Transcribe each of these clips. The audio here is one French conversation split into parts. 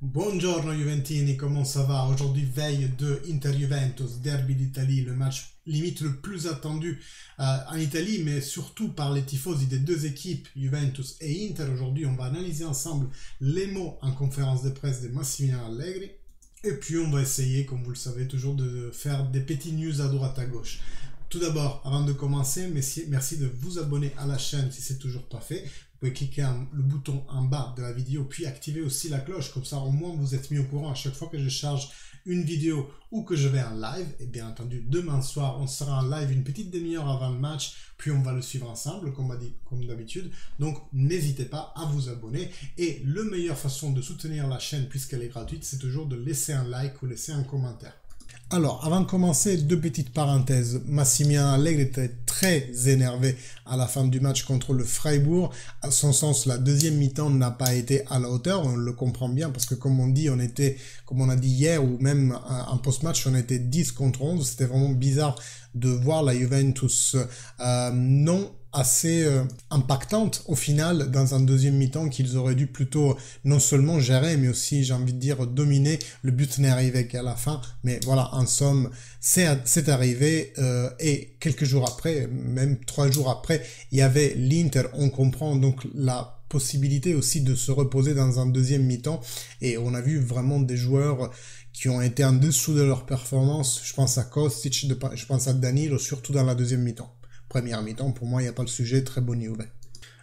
Buongiorno Juventini, comment ça va? Aujourd'hui, veille de Inter-Juventus, derby d'Italie, le match limite le plus attendu en Italie, mais surtout par les tifosi des deux équipes, Juventus et Inter. Aujourd'hui, on va analyser ensemble les mots en conférence de presse de Massimiliano Allegri. Et puis, on va essayer, comme vous le savez, toujours de faire des petits news à droite à gauche. Tout d'abord, avant de commencer, merci de vous abonner à la chaîne si c'est toujours pas fait. Vous pouvez cliquer le bouton en bas de la vidéo, puis activer aussi la cloche, comme ça au moins vous êtes mis au courant à chaque fois que je charge une vidéo ou que je vais en live. Et bien entendu, demain soir, on sera en live une petite demi-heure avant le match, puis on va le suivre ensemble, comme d'habitude. Donc n'hésitez pas à vous abonner. Et la meilleure façon de soutenir la chaîne, puisqu'elle est gratuite, c'est toujours de laisser un like ou laisser un commentaire. Alors, avant de commencer, deux petites parenthèses. Massimiliano Allegri était très énervé à la fin du match contre le Freiburg. À son sens, la deuxième mi-temps n'a pas été à la hauteur. On le comprend bien parce que comme on dit, comme on a dit hier ou même en post-match, on était 10 contre 11. C'était vraiment bizarre de voir la Juventus non assez impactante au final dans un deuxième mi-temps qu'ils auraient dû plutôt non seulement gérer mais aussi, j'ai envie de dire, dominer. Le but n'est arrivé qu'à la fin, mais voilà, en somme, c'est arrivé et quelques jours après, même 3 jours après, il y avait l'Inter. On comprend donc la possibilité aussi de se reposer dans un deuxième mi-temps et on a vu vraiment des joueurs qui ont été en dessous de leur performance. Je pense à Kostic, je pense à Danilo, surtout dans la deuxième mi-temps. Première mi-temps, pour moi, il n'y a pas de sujet, très bon niveau.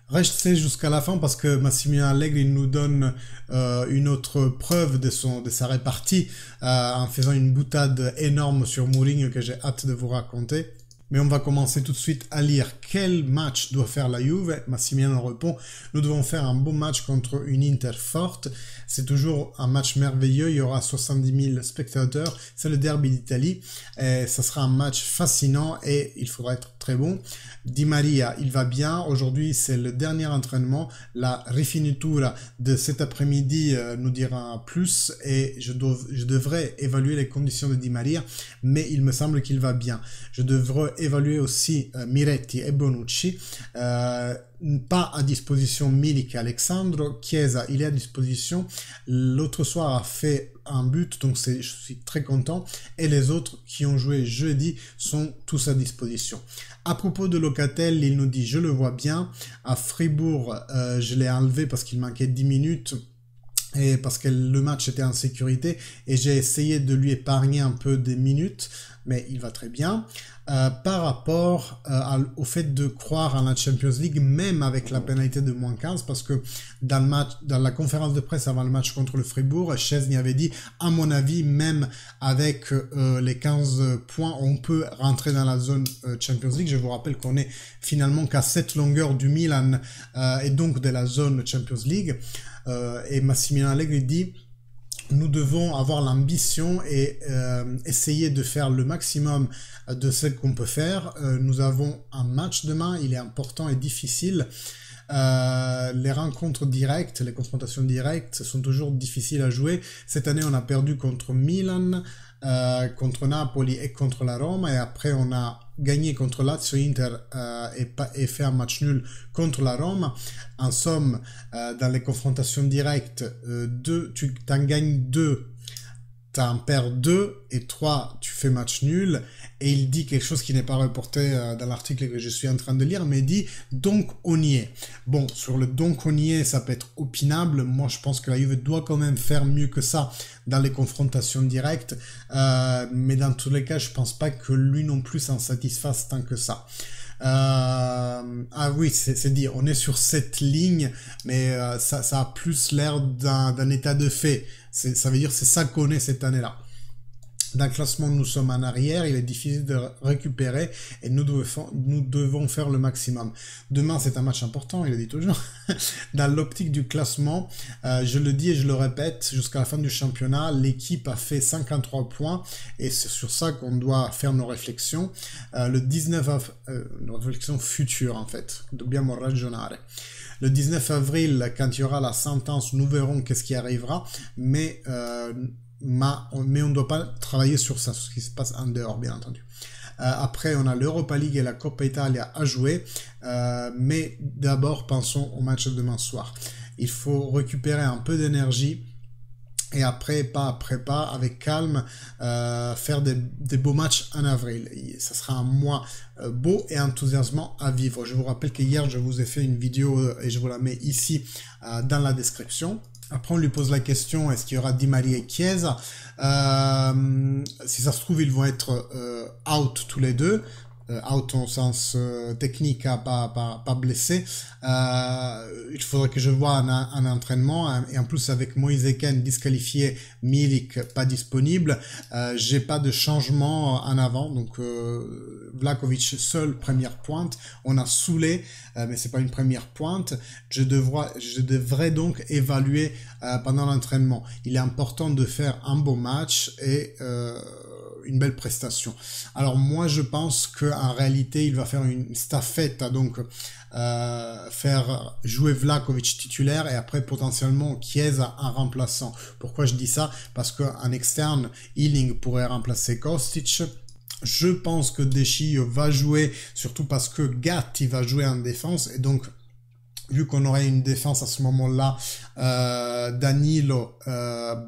Restez jusqu'à la fin parce que Massimiliano Allegri nous donne une autre preuve de sa répartie en faisant une boutade énorme sur Mourinho que j'ai hâte de vous raconter. Mais on va commencer tout de suite à lire quel match doit faire la Juve. Massimiliano répond, nous devons faire un bon match contre une Inter forte. C'est toujours un match merveilleux, il y aura 70 000 spectateurs. C'est le derby d'Italie. Ça sera un match fascinant et il faudra être très bon. Di Maria, il va bien. Aujourd'hui, c'est le dernier entraînement. La rifinitura de cet après-midi nous dira plus et je devrais évaluer les conditions de Di Maria, mais il me semble qu'il va bien. Je devrais évaluer aussi Miretti et Bonucci. Pas à disposition Milik et Alexandro. Chiesa, il est à disposition. L'autre soir a fait un but, donc je suis très content. Et les autres qui ont joué jeudi sont tous à disposition. À propos de Locatelli, il nous dit, je le vois bien. À Fribourg, je l'ai enlevé parce qu'il manquait 10 minutes. Et parce que le match était en sécurité et j'ai essayé de lui épargner un peu des minutes, mais il va très bien. Par rapport au fait de croire en la Champions League, même avec la pénalité de -15, parce que dans la conférence de presse avant le match contre le Fribourg, Szczesny avait dit, à mon avis, même avec les 15 points, on peut rentrer dans la zone Champions League. Je vous rappelle qu'on est finalement qu'à 7 longueurs du Milan et donc de la zone Champions League. Et Massimiliano Allegri dit, nous devons avoir l'ambition et essayer de faire le maximum de ce qu'on peut faire. Nous avons un match demain, il est important et difficile. Les rencontres directes, les confrontations directes sont toujours difficiles à jouer. Cette année, on a perdu contre Milan, contre Napoli et contre la Roma, et après on a gagné contre Lazio, Inter et fait un match nul contre la Roma. En somme, dans les confrontations directes, tu en gagnes 2, tu en perds 2 et 3, tu fais match nul. Et il dit quelque chose qui n'est pas reporté dans l'article que je suis en train de lire, mais il dit donc on y est. Bon, sur le donc on y est, ça peut être opinable. Moi, je pense que la Juve doit quand même faire mieux que ça dans les confrontations directes. Mais dans tous les cas, je pense pas que lui non plus s'en satisfasse tant que ça. Ah oui, c'est dit, on est sur cette ligne, mais ça a plus l'air d'un état de fait. Ça veut dire c'est ça qu'on est cette année-là. Dans le classement, nous sommes en arrière, il est difficile de récupérer et nous devons faire le maximum. Demain, c'est un match important, il le dit toujours. Dans l'optique du classement, je le dis et je le répète, jusqu'à la fin du championnat, l'équipe a fait 53 points et c'est sur ça qu'on doit faire nos réflexions. Le 19 nos réflexions futures en fait, dobbiamo ragionare. Le 19 avril, quand il y aura la sentence, nous verrons qu'est-ce qui arrivera, mais on ne doit pas travailler sur ça, ce qui se passe en dehors, bien entendu. Après, on a l'Europa League et la Coppa Italia à jouer, mais d'abord, pensons au match de demain soir. Il faut récupérer un peu d'énergie et après, pas après pas, avec calme, faire des beaux matchs en avril. Et ça sera un mois beau et enthousiasmant à vivre. Je vous rappelle que hier, je vous ai fait une vidéo et je vous la mets ici dans la description. Après, on lui pose la question, est-ce qu'il y aura Di Maria et Chiesa? Si ça se trouve, ils vont être out tous les deux. Out en sens technique, pas blessé. Il faudrait que je vois un entraînement, et en plus avec Moïse Eken disqualifié, Milik pas disponible, j'ai pas de changement en avant, donc Vlahovic seul première pointe, on a Soulé, mais c'est pas une première pointe, je devrais donc évaluer pendant l'entraînement. Il est important de faire un bon match et une belle prestation. Alors moi je pense qu'en réalité il va faire une staffetta, donc faire jouer Vlahovic titulaire et après potentiellement Chiesa en remplaçant. Pourquoi je dis ça? Parce qu'en externe, Ealing pourrait remplacer Kostic. Je pense que De Sciglio va jouer, surtout parce que Gatti va jouer en défense, et donc vu qu'on aurait une défense à ce moment-là, Danilo,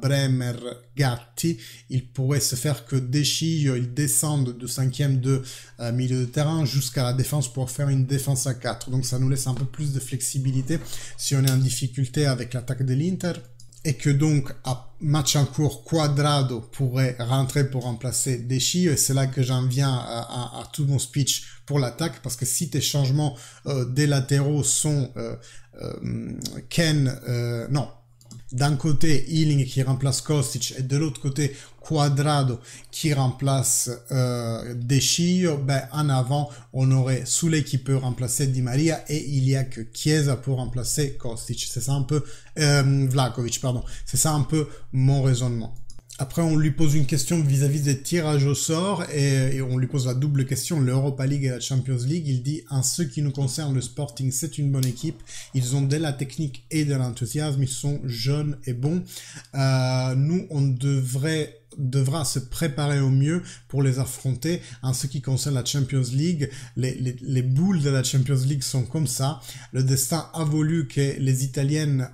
Bremer, Gatti, il pourrait se faire que De Sciglio, il descende de 5e de milieu de terrain jusqu'à la défense pour faire une défense à 4. Donc ça nous laisse un peu plus de flexibilité si on est en difficulté avec l'attaque de l'Inter. Et que donc, à match en cours, Cuadrado pourrait rentrer pour remplacer De Sciglio, et c'est là que j'en viens à tout mon speech pour l'attaque, parce que si tes changements des latéraux sont d'un côté Ealing qui remplace Kostic et de l'autre côté Cuadrado qui remplace De Sciglio, ben en avant on aurait Soulé qui peut remplacer Di Maria et il y a que Chiesa pour remplacer Kostic. C'est ça un peu Vlahovic, pardon. C'est ça un peu mon raisonnement. Après, on lui pose une question vis-à-vis des tirages au sort et on lui pose la double question, l'Europa League et la Champions League. Il dit, en ce qui nous concerne, le Sporting, c'est une bonne équipe. Ils ont de la technique et de l'enthousiasme. Ils sont jeunes et bons. Nous, on devra se préparer au mieux pour les affronter. En ce qui concerne la Champions League, les boules de la Champions League sont comme ça. Le destin a voulu que les Italiennes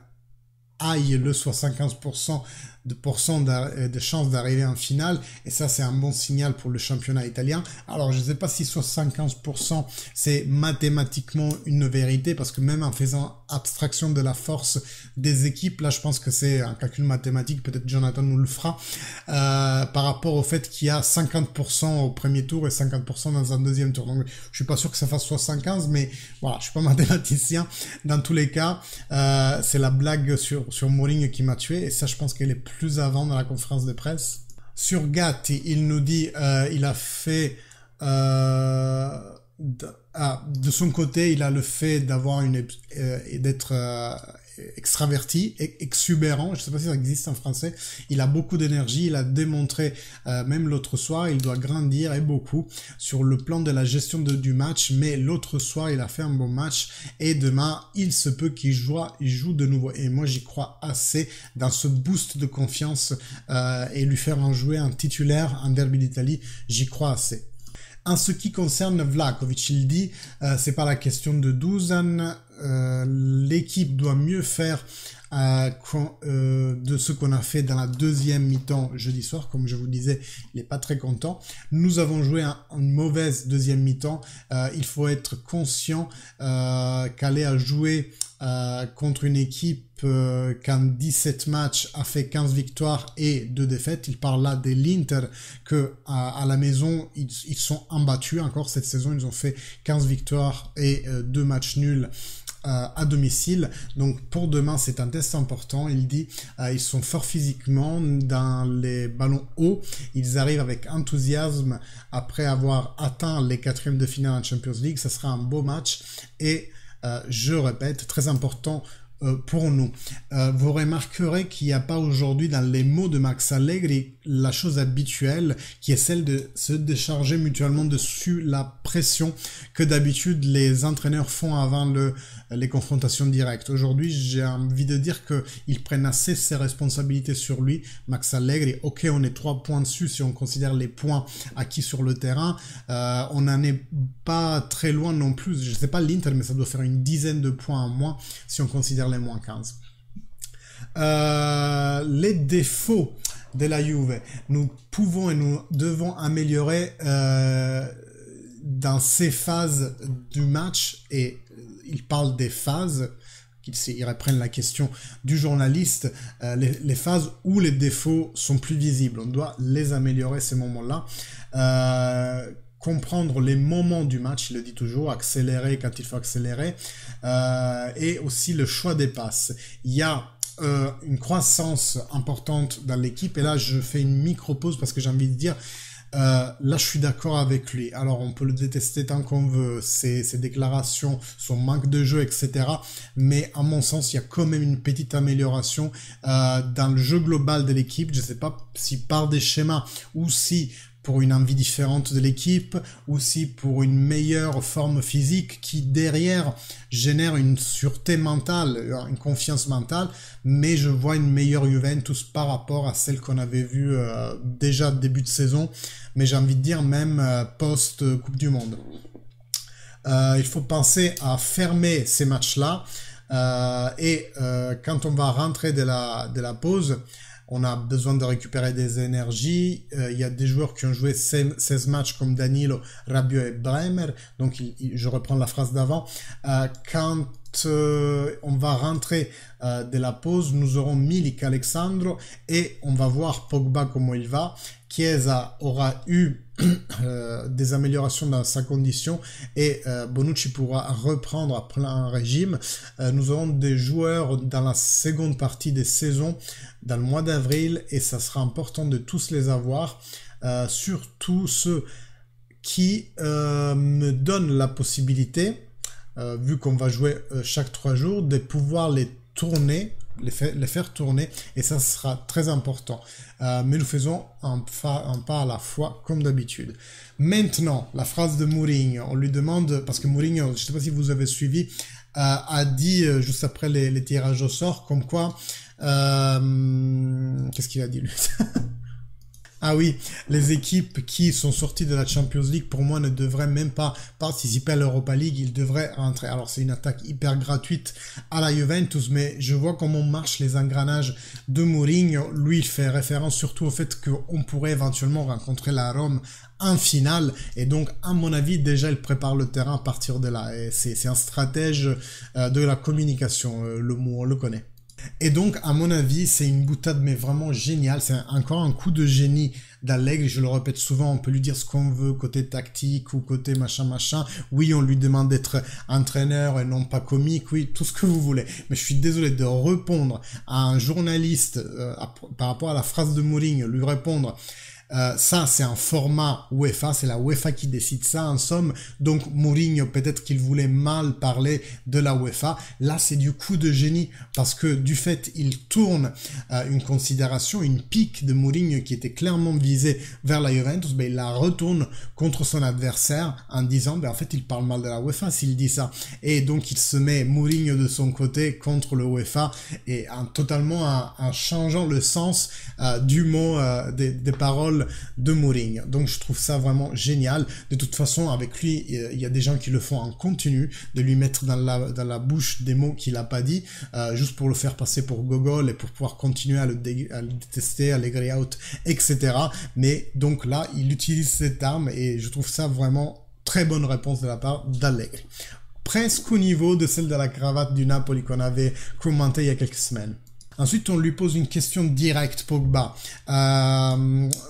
aillent le 75% de chances d'arriver en finale, et ça c'est un bon signal pour le championnat italien. Alors je ne sais pas si 75% c'est mathématiquement une vérité, parce que même en faisant abstraction de la force des équipes, là je pense que c'est un calcul mathématique, peut-être Jonathan nous le fera, par rapport au fait qu'il y a 50% au premier tour et 50% dans un deuxième tour. Donc je suis pas sûr que ça fasse 75, mais voilà, je suis pas mathématicien. Dans tous les cas, c'est la blague sur Mourinho qui m'a tué, et ça je pense qu'elle est plus avant dans la conférence de presse. Sur Gatti, il nous dit il a fait de son côté, il a le fait d'avoir d'être extraverti, exubérant, je sais pas si ça existe en français. Il a beaucoup d'énergie, il a démontré même l'autre soir, il doit grandir et beaucoup sur le plan de la gestion du match, mais l'autre soir il a fait un bon match et demain il se peut qu'il joue de nouveau, et moi j'y crois assez dans ce boost de confiance et lui faire en jouer un titulaire en derby d'Italie, j'y crois assez. En ce qui concerne Vlahovic, il dit c'est pas la question de Dusan, l'équipe doit mieux faire de ce qu'on a fait dans la deuxième mi-temps jeudi soir. Comme je vous disais, il n'est pas très content. Nous avons joué une mauvaise deuxième mi-temps. Il faut être conscient qu'aller à jouer contre une équipe qu'en 17 matchs a fait 15 victoires et 2 défaites. Il parle là de l'Inter, que à la maison ils sont imbattus encore cette saison. Ils ont fait 15 victoires et 2 matchs nuls à domicile. Donc pour demain c'est un test important. Il dit ils sont forts physiquement dans les ballons hauts, ils arrivent avec enthousiasme après avoir atteint les 4e de finale en Champions League. Ça sera un beau match et je répète, très important pour nous. Vous remarquerez qu'il n'y a pas aujourd'hui dans les mots de Max Allegri la chose habituelle qui est celle de se décharger mutuellement dessus la pression que d'habitude les entraîneurs font avant les confrontations directes. Aujourd'hui, j'ai envie de dire qu'ils prennent assez ses responsabilités sur lui, Max Allegri. Ok, on est 3 points dessus si on considère les points acquis sur le terrain. On n'en est pas très loin non plus. Je ne sais pas l'Inter, mais ça doit faire une dizaine de points en moins si on considère les moins 15. Les défauts de la Juve, nous pouvons et nous devons améliorer dans ces phases du match, et il parle des phases, ils reprennent la question du journaliste, les phases où les défauts sont plus visibles. On doit les améliorer, ces moments-là. Comprendre les moments du match, il le dit toujours, accélérer quand il faut accélérer, et aussi le choix des passes. Il y a une croissance importante dans l'équipe, et là je fais une micro-pause parce que j'ai envie de dire, là je suis d'accord avec lui. Alors on peut le détester tant qu'on veut, ses déclarations, son manque de jeu, etc. Mais à mon sens, il y a quand même une petite amélioration dans le jeu global de l'équipe. Je ne sais pas si par des schémas ou si pour une envie différente de l'équipe, ou si pour une meilleure forme physique qui derrière génère une sûreté mentale, une confiance mentale, mais je vois une meilleure Juventus par rapport à celle qu'on avait vue déjà début de saison, mais j'ai envie de dire même post-Coupe du Monde. Il faut penser à fermer ces matchs-là, et quand on va rentrer de la pause, on a besoin de récupérer des énergies. Il y a des joueurs qui ont joué 16 matchs comme Danilo, Rabiot et Bremer. Donc, je reprends la phrase d'avant. Quand on va rentrer de la pause, nous aurons Milik, Alexandro, et on va voir Pogba comment il va. Chiesa aura eu des améliorations dans sa condition, et Bonucci pourra reprendre à plein régime. Nous aurons des joueurs dans la seconde partie des saisons, dans le mois d'avril, et ça sera important de tous les avoir, surtout ceux qui me donnent la possibilité, vu qu'on va jouer chaque 3 jours, de pouvoir les tourner, les faire tourner, et ça sera très important. Mais nous faisons un pas à la fois, comme d'habitude. Maintenant, la phrase de Mourinho, on lui demande, parce que Mourinho, je ne sais pas si vous avez suivi, a dit juste après les tirages au sort, comme quoi, qu'est-ce qu'il a dit lui? Ah oui, les équipes qui sont sorties de la Champions League, pour moi, ne devraient même pas participer à l'Europa League, ils devraient rentrer. Alors, c'est une attaque hyper gratuite à la Juventus, mais je vois comment marchent les engrenages de Mourinho. Lui, il fait référence surtout au fait qu'on pourrait éventuellement rencontrer la Rome en finale, et donc, à mon avis, déjà, il prépare le terrain à partir de là. Et c'est un stratège de la communication, le mot, on le connaît. Et donc, à mon avis, c'est une boutade, mais vraiment géniale. C'est encore un coup de génie d'Allegri. Je le répète souvent, on peut lui dire ce qu'on veut, côté tactique ou côté machin. Oui, on lui demande d'être entraîneur et non pas comique. Oui, tout ce que vous voulez. Mais je suis désolé de répondre à un journaliste par rapport à la phrase de Mourinho, lui répondre... ça, c'est un format UEFA, c'est la UEFA qui décide ça, en somme. Donc, Mourinho, peut-être qu'il voulait mal parler de la UEFA. Là, c'est du coup de génie, parce que du fait, il tourne une considération, une pique de Mourinho qui était clairement visée vers la Juventus, ben, il la retourne contre son adversaire en disant, ben, en fait, il parle mal de la UEFA s'il dit ça. Et donc, il se met Mourinho de son côté contre le UEFA, et en changeant le sens du mot, des paroles de Mourinho. Donc je trouve ça vraiment génial. De toute façon, avec lui, il y a des gens qui le font en continu, de lui mettre dans la bouche des mots qu'il n'a pas dit, juste pour le faire passer pour gogol et pour pouvoir continuer à le détester, à l'aigré out, etc. Mais donc là, il utilise cette arme, et je trouve ça vraiment très bonne réponse de la part d'Allegri. Presque au niveau de celle de la cravate du Napoli qu'on avait commenté il y a quelques semaines. Ensuite, on lui pose une question directe, Pogba. Ça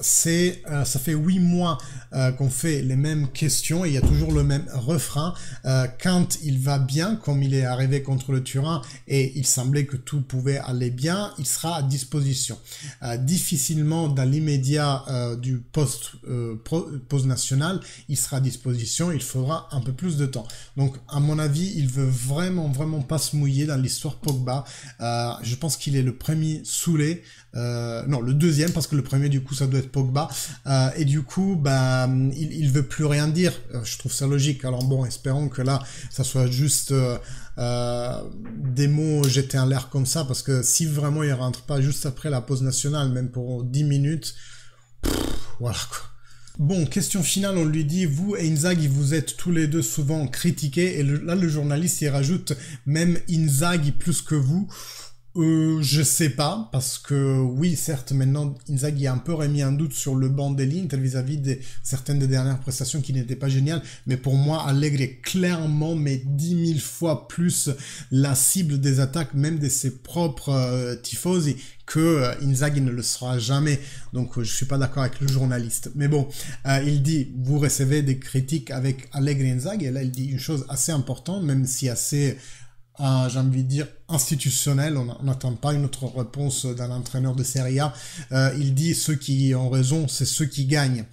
fait 8 mois qu'on fait les mêmes questions, et il y a toujours le même refrain. Quand il va bien, comme il est arrivé contre le Turin, et il semblait que tout pouvait aller bien, il sera à disposition. Difficilement, dans l'immédiat du poste national, il sera à disposition, il faudra un peu plus de temps. Donc, à mon avis, il veut vraiment pas se mouiller dans l'histoire Pogba. Je pense qu'il est le premier saoulé, non, le deuxième, parce que le premier, du coup, ça doit être Pogba, et du coup, bah, il veut plus rien dire. Je trouve ça logique. Alors bon, espérons que là, ça soit juste des mots jetés en l'air comme ça, parce que si vraiment il rentre pas juste après la pause nationale, même pour 10 minutes, voilà quoi. Bon, question finale, on lui dit, vous et Inzaghi, vous êtes tous les deux souvent critiqués, et là, le journaliste, il rajoute, même Inzaghi plus que vous. Je sais pas, parce que oui, certes, maintenant, Inzaghi a un peu remis un doute sur le banc de l'Inter vis-à-vis de certaines des dernières prestations qui n'étaient pas géniales, mais pour moi, Allegri est clairement, mais 10 000 fois plus la cible des attaques, même de ses propres tifosi, que Inzaghi ne le sera jamais. Donc, je suis pas d'accord avec le journaliste. Mais bon, il dit, vous recevez des critiques avec Allegri et Inzaghi, et là, il dit une chose assez importante, même si assez j'ai envie de dire, institutionnel. On n'attend pas une autre réponse d'un entraîneur de Serie A. Il dit ceux qui ont raison, c'est ceux qui gagnent.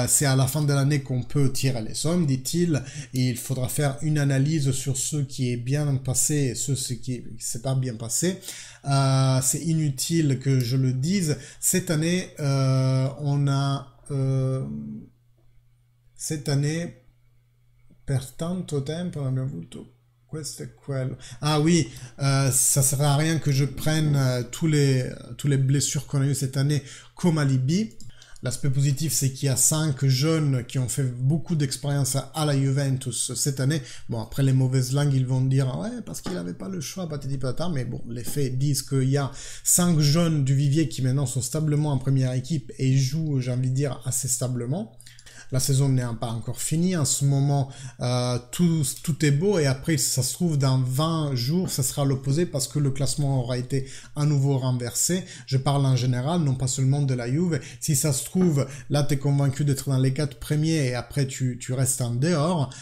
C'est à la fin de l'année qu'on peut tirer les sommes, dit-il, et il faudra faire une analyse sur ce qui est bien passé et ce qui s'est pas bien passé. C'est inutile que je le dise. Cette année, on a... cette année, per tanto tempo abbiamo avuto... Ah oui, ça sert à rien que je prenne tous les blessures qu'on a eu cette année comme alibi. L'aspect positif, c'est qu'il y a 5 jeunes qui ont fait beaucoup d'expérience à la Juventus cette année. Bon, après les mauvaises langues, ils vont dire « Ouais, parce qu'il n'avait pas le choix, patati patata », mais bon, les faits disent qu'il y a 5 jeunes du vivier qui maintenant sont stablement en première équipe et jouent, j'ai envie de dire, assez stablement. La saison n'est pas encore finie. En ce moment, tout est beau et après, ça se trouve, dans 20 jours, ça sera l'opposé parce que le classement aura été à nouveau renversé. Je parle en général, non pas seulement de la Juve. Si ça se trouve, là, tu es convaincu d'être dans les 4 premiers et après, tu restes en dehors.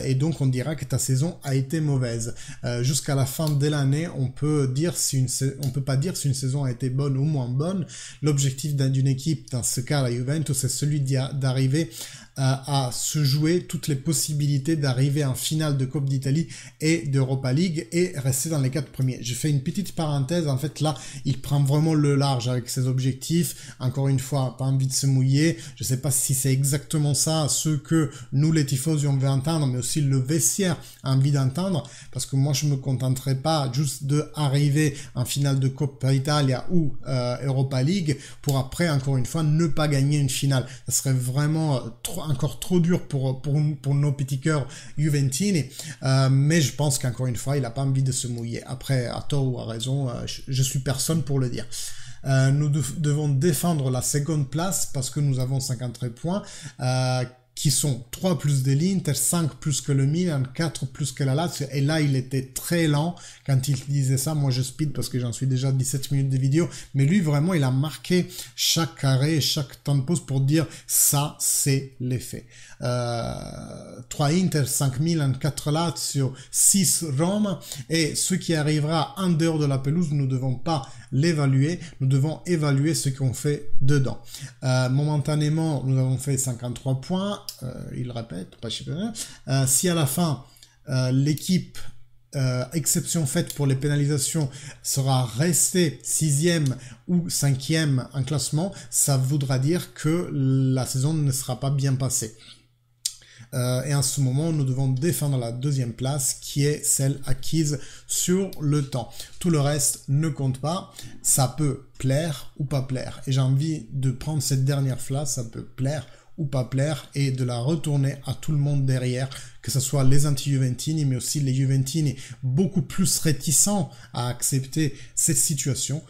Et donc, on dira que ta saison a été mauvaise. Jusqu'à la fin de l'année, on peut pas dire si une saison a été bonne ou moins bonne. L'objectif d'une équipe, dans ce cas, la Juventus, c'est celui d'arriver à se jouer toutes les possibilités d'arriver en finale de Coupe d'Italie et d'Europa League et rester dans les 4 premiers. Je fais une petite parenthèse, en fait là, il prend vraiment le large avec ses objectifs. Encore une fois, pas envie de se mouiller. Je sais pas si c'est exactement ça, ce que nous les tifosi on veut entendre, mais aussi le vestiaire a envie d'entendre, parce que moi je me contenterai pas juste de arriver en finale de Coppa Italia ou Europa League pour après, encore une fois, ne pas gagner une finale. Ça serait vraiment encore trop dur pour nos petits cœurs juventini, mais je pense qu'encore une fois, il n'a pas envie de se mouiller. Après, à tort ou à raison, je suis personne pour le dire. Nous devons défendre la seconde place parce que nous avons 53 points, qui sont 3 plus de l'Inter, 5 plus que le Milan, 4 plus que la Lazio, et là il était très lent quand il disait ça. Moi je speed parce que j'en suis déjà à 17 minutes de vidéo, mais lui vraiment il a marqué chaque arrêt, chaque temps de pause pour dire ça c'est l'effet. 3 Inter, 5 Milan, 4 Lazio, 6 Rome, et ce qui arrivera en dehors de la pelouse, nous ne devons pas l'évaluer, nous devons évaluer ce qu'on fait dedans. Momentanément, nous avons fait 53 points, il répète, pas super. Si à la fin, l'équipe, exception faite pour les pénalisations, sera restée 6e ou 5e en classement, ça voudra dire que la saison ne sera pas bien passée. Et en ce moment, nous devons défendre la deuxième place, qui est celle acquise sur le temps. Tout le reste ne compte pas. Ça peut plaire ou pas plaire. Et j'ai envie de prendre cette dernière place, ça peut plaire ou pas plaire, et de la retourner à tout le monde derrière, que ce soit les anti-Juventini, mais aussi les Juventini beaucoup plus réticents à accepter cette situation.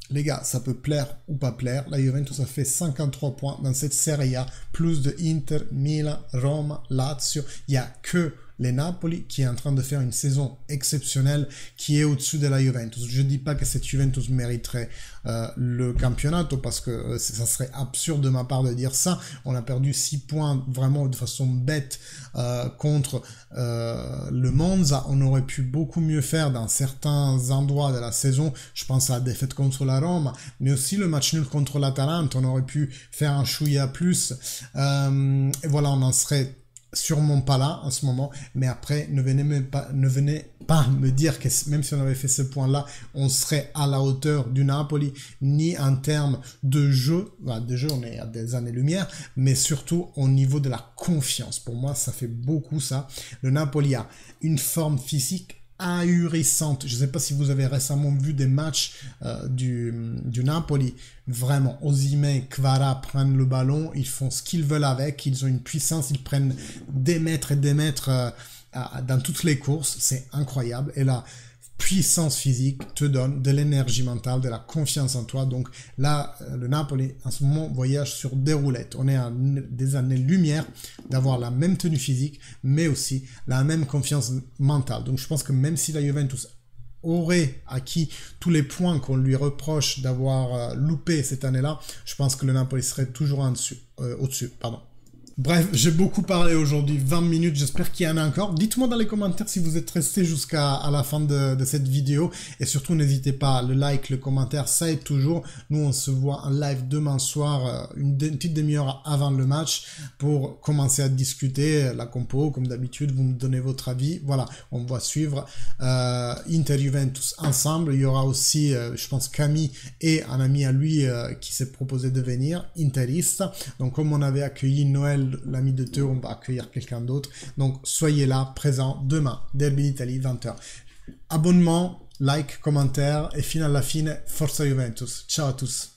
Les gars, ça peut plaire ou pas plaire. La Juventus a fait 53 points dans cette Serie A, plus de Inter, Milan, Roma, Lazio. Il n'y a que les Napoli qui est en train de faire une saison exceptionnelle, qui est au-dessus de la Juventus. Je ne dis pas que cette Juventus mériterait le campionato, parce que ça serait absurde de ma part de dire ça. On a perdu 6 points vraiment de façon bête contre le Monza. On aurait pu beaucoup mieux faire dans certains endroits de la saison. Je pense à la défaite contre la Rome, mais aussi le match nul contre l'Atalante. On aurait pu faire un chouïa plus. Et voilà, on en serait sûrement pas là en ce moment, mais après ne venez pas me dire que même si on avait fait ce point là, on serait à la hauteur du Napoli, ni en termes de jeu. De jeu on est à des années-lumière, mais surtout au niveau de la confiance. Pour moi ça fait beaucoup ça. Le Napoli a une forme physique ahurissante. Je ne sais pas si vous avez récemment vu des matchs du Napoli. Vraiment, Osimhen, Kvara prennent le ballon, ils font ce qu'ils veulent avec, ils ont une puissance, ils prennent des mètres et des mètres dans toutes les courses, c'est incroyable. Et là, puissance physique te donne de l'énergie mentale, de la confiance en toi. Donc là, le Napoli, en ce moment, voyage sur des roulettes. On est à des années-lumière d'avoir la même tenue physique, mais aussi la même confiance mentale. Donc je pense que même si la Juventus aurait acquis tous les points qu'on lui reproche d'avoir loupé cette année-là, je pense que le Napoli serait toujours au-dessus. Bref, j'ai beaucoup parlé aujourd'hui, 20 minutes, j'espère qu'il y en a encore. Dites-moi dans les commentaires si vous êtes resté jusqu'à la fin de cette vidéo. Et surtout, n'hésitez pas, le like, le commentaire, ça aide toujours. Nous, on se voit en live demain soir, une petite demi-heure avant le match, pour commencer à discuter la compo. Comme d'habitude, vous me donnez votre avis. Voilà, on va suivre Inter-Juventus ensemble. Il y aura aussi, je pense, Camille et un ami à lui qui s'est proposé de venir, interiste. Donc, comme on avait accueilli Noël, l'ami de Théo, on va accueillir quelqu'un d'autre. Donc, soyez là, présents demain, Derby d'Italie, 20h. Abonnement, like, commentaire et fino alla fine, Forza Juventus. Ciao à tous.